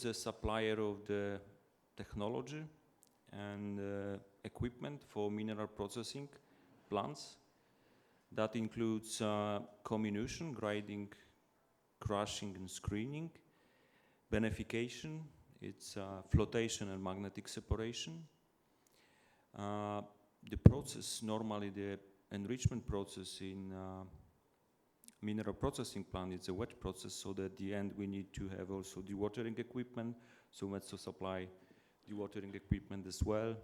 a supplier of the technology and equipment for mineral processing plants. That includes comminution, grinding, crushing and screening, beneficiation, it's flotation and magnetic separation. The process, normally the enrichment process in mineral processing plant, it's a wet process, so that at the end we need to have also dewatering equipment, so Metso supply dewatering equipment as well,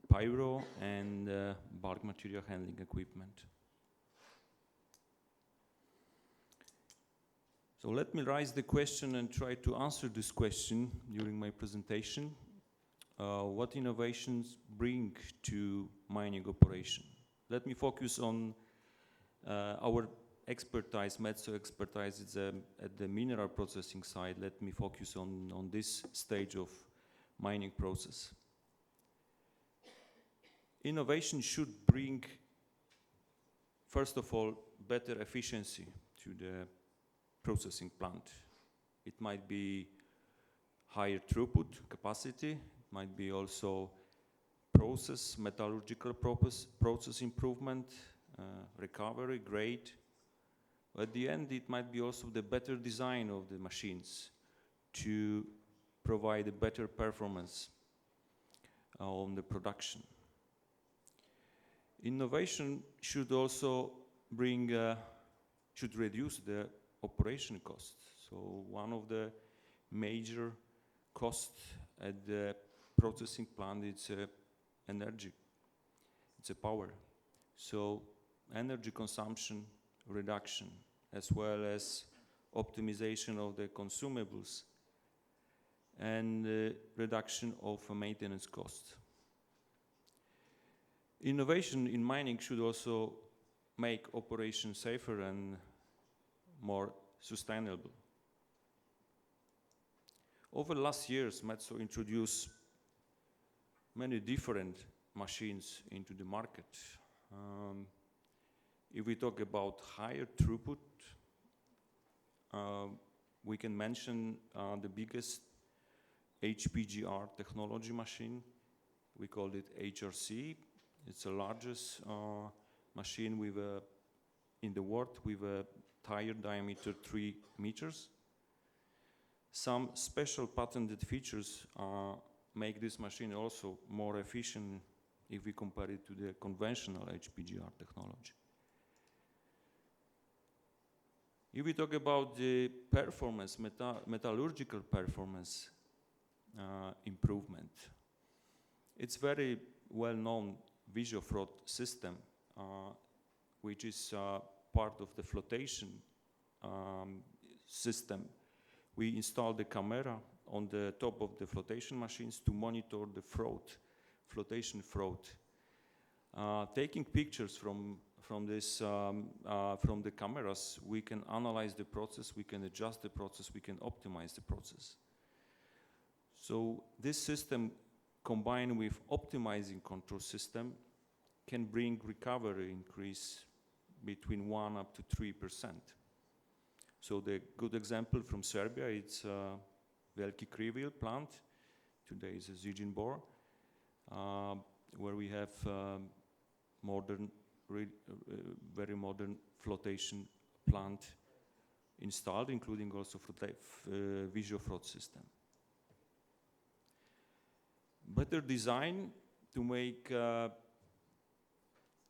pyro and bulk material handling equipment. So let me raise the question and try to answer this question during my presentation. What innovations bring to mining operation? Let me focus on our expertise, Metso expertise is at the mineral processing side. Let me focus on this stage of mining process. Innovation should bring, first of all, better efficiency to the processing plant. It might be higher throughput capacity, it might be also process, metallurgical process improvement, recovery, grade. At the end, it might be also the better design of the machines to provide a better performance on the production. Innovation should also bring, should reduce the operation costs. So one of the major costs at the processing plant is energy, it's a power. So energy consumption reduction, as well as optimization of the consumables and reduction of maintenance costs. Innovation in mining should also make operations safer and more sustainable. Over the last years, Metso introduced many different machines into the market. If we talk about higher throughput, we can mention the biggest HPGR technology machine. We call it HRC. It's the largest machine with in the world with a tire diameter 3 meters. Some special patented features make this machine also more efficient if we compare it to the conventional HPGR technology. If we talk about the performance, metallurgical performance improvement, it's very well-known Visiofrot system, which is part of the flotation system. We installed the camera on the top of the flotation machines to monitor the flotation froth. Taking pictures from the cameras, we can analyze the process, we can adjust the process, we can optimize the process. So this system, combined with optimizing control system, can bring recovery increase between 1 up to 3%. So the good example from Serbia, it's Veliki Krivil plant. Today is a Zijin Bor, where we have very modern flotation plant installed, including also Visiofrot system. Better design to make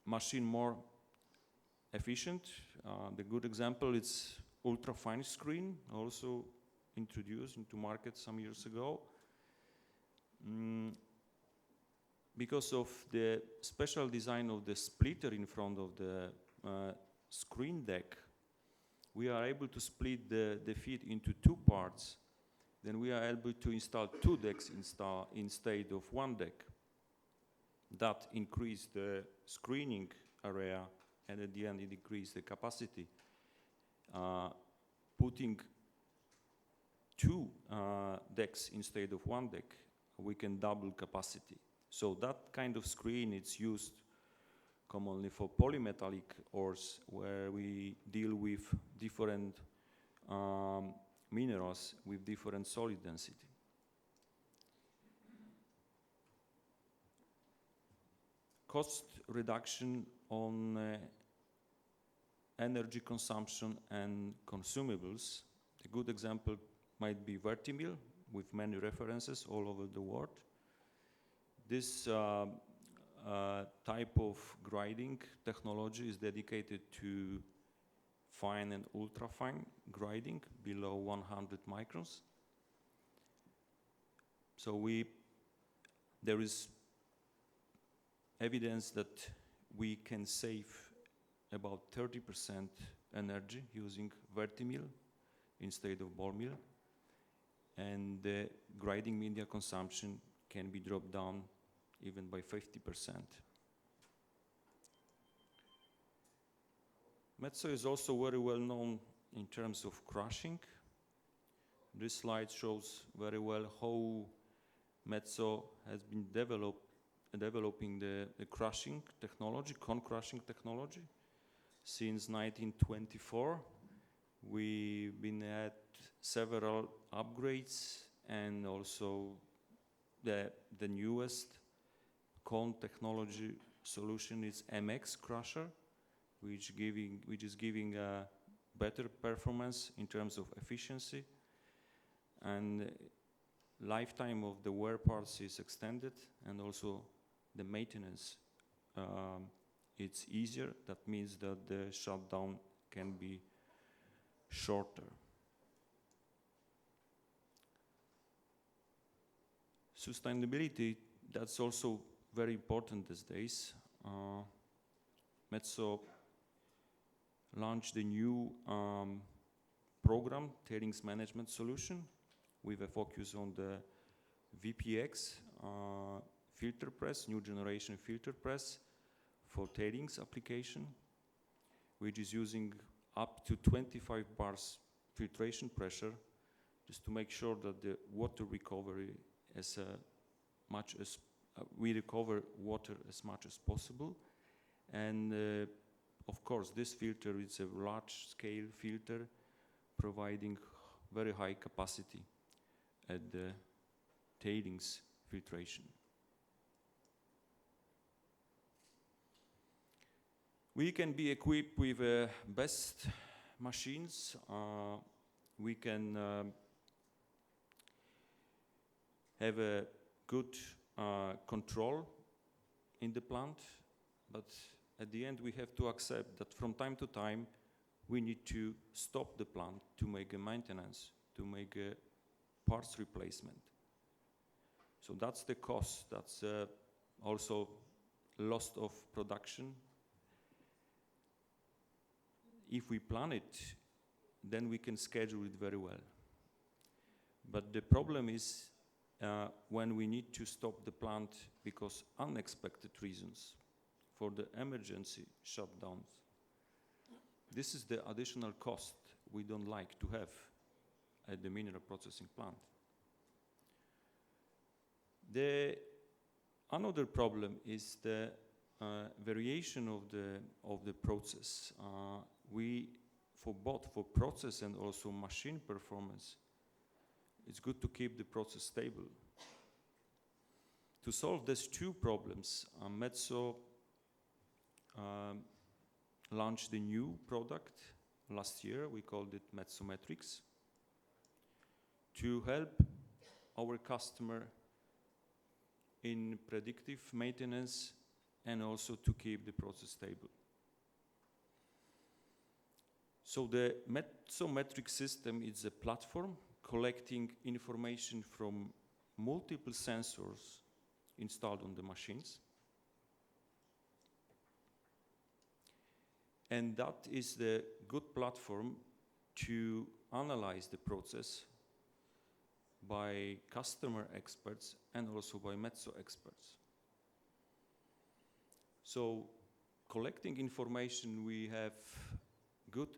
machine more efficient. The good example is ultra-fine screen, also introduced into market some years ago. Because of the special design of the splitter in front of the screen deck, we are able to split the feed into 2 parts. Then we are able to install 2 decks instead of 1 deck. That increased the screening area, and at the end it increased the capacity. Putting 2 decks instead of 1 deck, we can double capacity. So that kind of screen is used commonly for polymetallic ores, where we deal with different minerals with different solid density. Cost reduction on energy consumption and consumables. A good example might be Vertimill, with many references all over the world. This type of grinding technology is dedicated to fine and ultra-fine grinding below 100 microns. So there is evidence that we can save about 30% energy using Vertimill instead of ball mill, and the grinding media consumption can be dropped down even by 50%. Metso is also very well known in terms of crushing. This slide shows very well how Metso has been developing the crushing technology, cone crushing technology. Since 1924, we've been at several upgrades, and also the newest cone technology solution is MX crusher, which is giving a better performance in terms of efficiency, and lifetime of the wear parts is extended, and also the maintenance it's easier. That means that the shutdown can be shorter. Sustainability, that's also very important these days. Metso launched a new program, tailings management solution, with a focus on the VPX filter press, new generation filter press for tailings application, which is using up to 25 bars filtration pressure, just to make sure that the water recovery we recover water as much as possible. And of course, this filter is a large-scale filter, providing very high capacity at the tailings filtration. We can be equipped with best machines. We can have a good control in the plant, but at the end we have to accept that from time to time we need to stop the plant to make a maintenance, to make a parts replacement. So that's the cost. That's also loss of production. If we plan it, then we can schedule it very well. But the problem is when we need to stop the plant because unexpected reasons, for the emergency shutdowns. This is the additional cost we don't like to have at the mineral processing plant. Another problem is the variation of the process. For process and also machine performance, it's good to keep the process stable. To solve these two problems, Metso launched a new product last year. We called it Metsometrics, to help our customer in predictive maintenance and also to keep the process stable. So the Metsometric system is a platform collecting information from multiple sensors installed on the machines. And that is the good platform to analyze the process by customer experts and also by Metso experts. So collecting information, we have good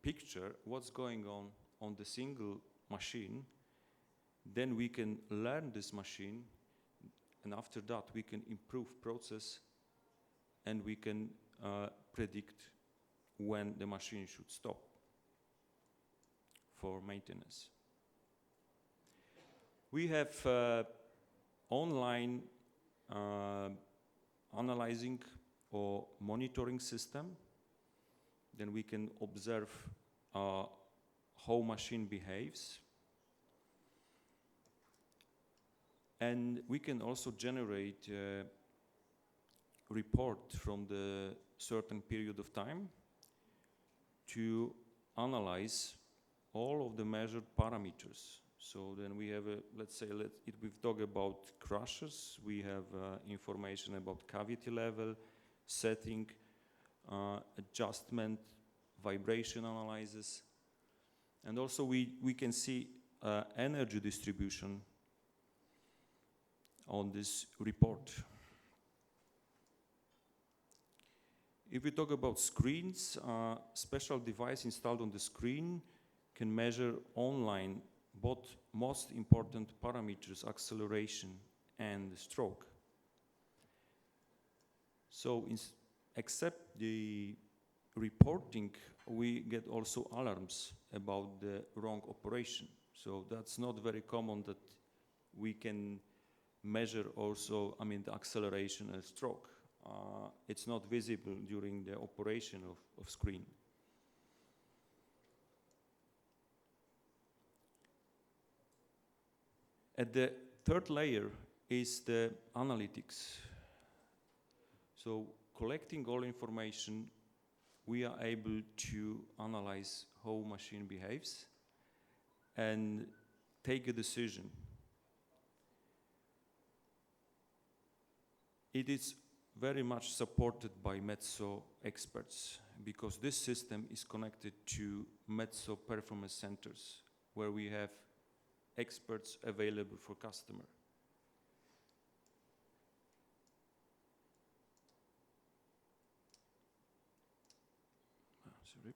picture what's going on the single machine. Then we can learn this machine, and after that we can improve process, and we can predict when the machine should stop. for maintenance. We have online analyzing or monitoring system. Then we can observe how machine behaves. And we can also generate a report from the certain period of time to analyze all of the measured parameters. So then we have, let's say, if we talk about crushes, we have information about cavity level, setting, adjustment, vibration analysis. And also we can see energy distribution on this report. If we talk about screens, special device installed on the screen can measure online both most important parameters, acceleration and stroke. So except the reporting, we get also alarms about the wrong operation. So that's not very common that we can measure also, the acceleration and stroke. It's not visible during the operation of screen. At the third layer is the analytics. So collecting all information, we are able to analyze how machine behaves and take a decision. It is very much supported by Metso experts because this system is connected to Metso performance centers where we have experts available for customer. Sorry.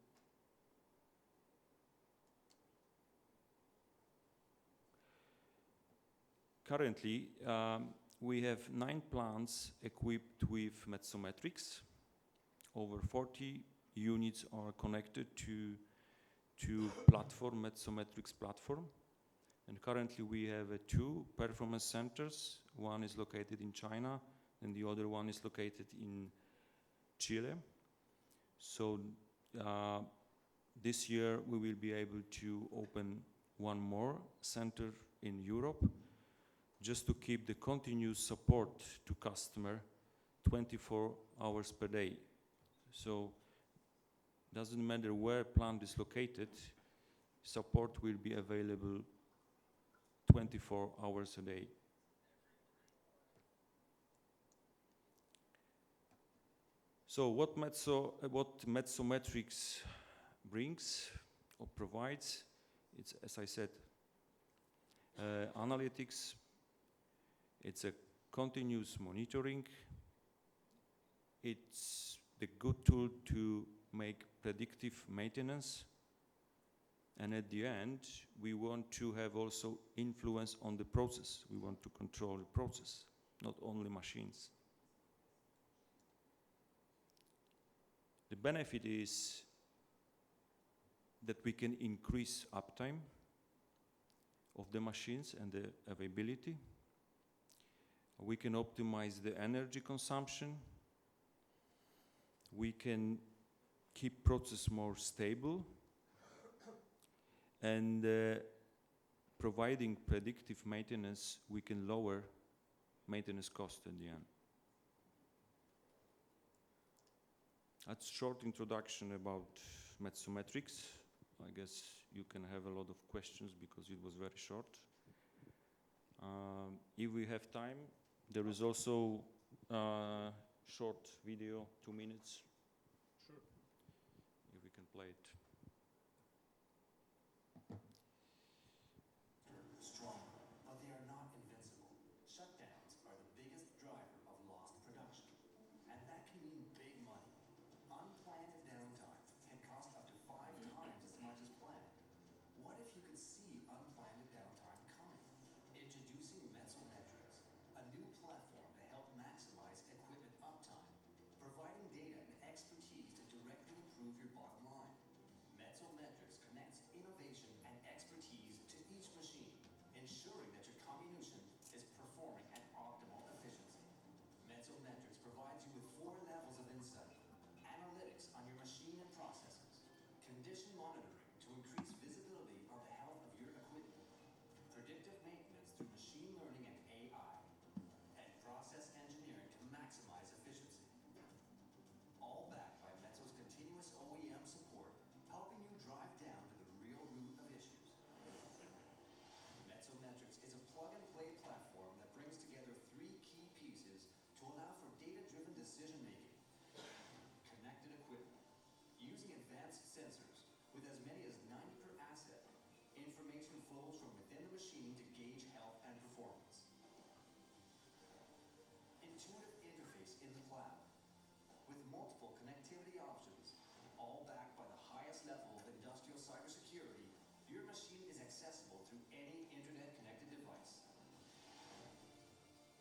Currently, we have 9 plants equipped with Metsometrics. Over 40 units are connected to platform, Metsometrics platform. And currently we have 2 performance centers. One is located in China and the other one is located in Chile. So this year we will be able to open one more center in Europe just to keep the continuous support to customer 24 hours per day. So doesn't matter where plant is located, support will be available 24 hours a day. So what Metsometrics brings or provides, it's, as I said, analytics, it's a continuous monitoring, it's the good tool to make predictive maintenance, and at the end, we want to have also influence on the process. We want to control the process, not only machines. The benefit is that we can increase uptime of the machines and the availability. We can optimize the energy consumption. We can keep process more stable. And providing predictive maintenance, we can lower maintenance cost in the end. That's a short introduction about Metsometrics. I guess you can have a lot of questions because it was very short. If we have time, there is also a short video, 2 minutes. Sure. If we can play it. Strong, but they are not invincible. Shutdowns are the biggest driver of lost production. And that can mean big money. Unplanned downtime can cost up to 5 times as much as planned. What if you could see unplanned downtime coming? Introducing Metsometrics, a new platform to help maximize equipment uptime, providing data and expertise to directly improve your bottom line. Metsometrics connects innovation and decision making. Connected equipment. Using advanced sensors with as many as 90 per asset, information flows from within the machine to gauge health and performance. Intuitive interface in the cloud with multiple connectivity options, all backed by the highest level of industrial cybersecurity. Your machine is accessible through any internet-connected device.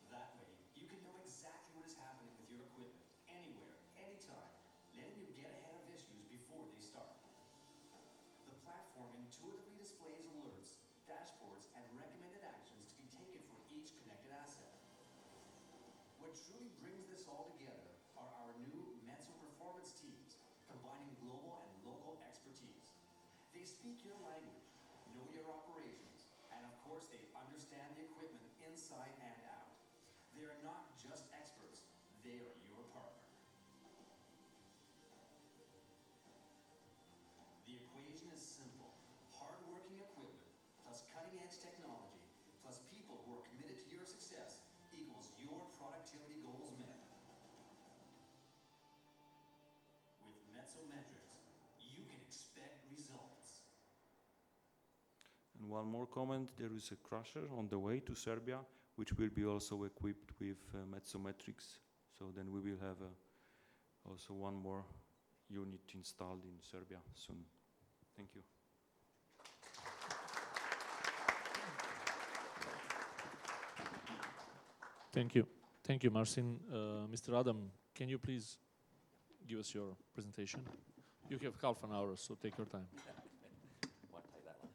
That way, you can know exactly what is happening with your equipment, anywhere, anytime, letting you get ahead of issues before they start. The platform intuitively displays alerts, dashboards, and recommended actions to be taken for each connected asset. What truly brings this all together are our new Mezzo performance teams, combining global and local expertise. They speak your language, know your operations, and of course they understand the equipment inside and out. They are not just experts, they are your partner. The equation is simple. Hard-working equipment plus cutting-edge technology plus people who are committed to your success equals your productivity goals met. With Mezzometrics, you can expect results. And one more comment, there is a crusher on the way to Serbia, which will be also equipped with Mezzometrics. So then we will have also one more unit installed in Serbia soon. Thank you. Thank you. Thank you, Marcin. Mr. Adam, can you please give us your presentation? You have half an hour, so take your time. Want to play that one?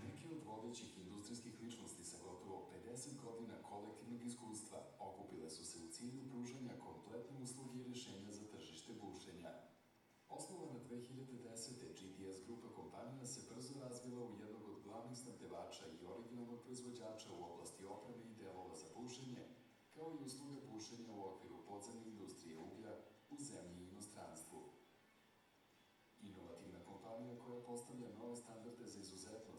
Neki od vodećih industrijskih ličnosti sa gotovo 50 godina kolektivnog iskustva okupile su se u cilju pružanja kompletne usluge i rješenja za tržište bušenja. Osnovana 2010. GTS grupa kompanija se brzo razvila u jednog od glavnih snabdevača i originalnog proizvođača u oblasti opreme i delova za bušenje, kao i usluga bušenja u okviru podzemne industrije uglja u zemlji i inostranstvu. Inovativna kompanija koja postavlja nove standarde za izuzetnost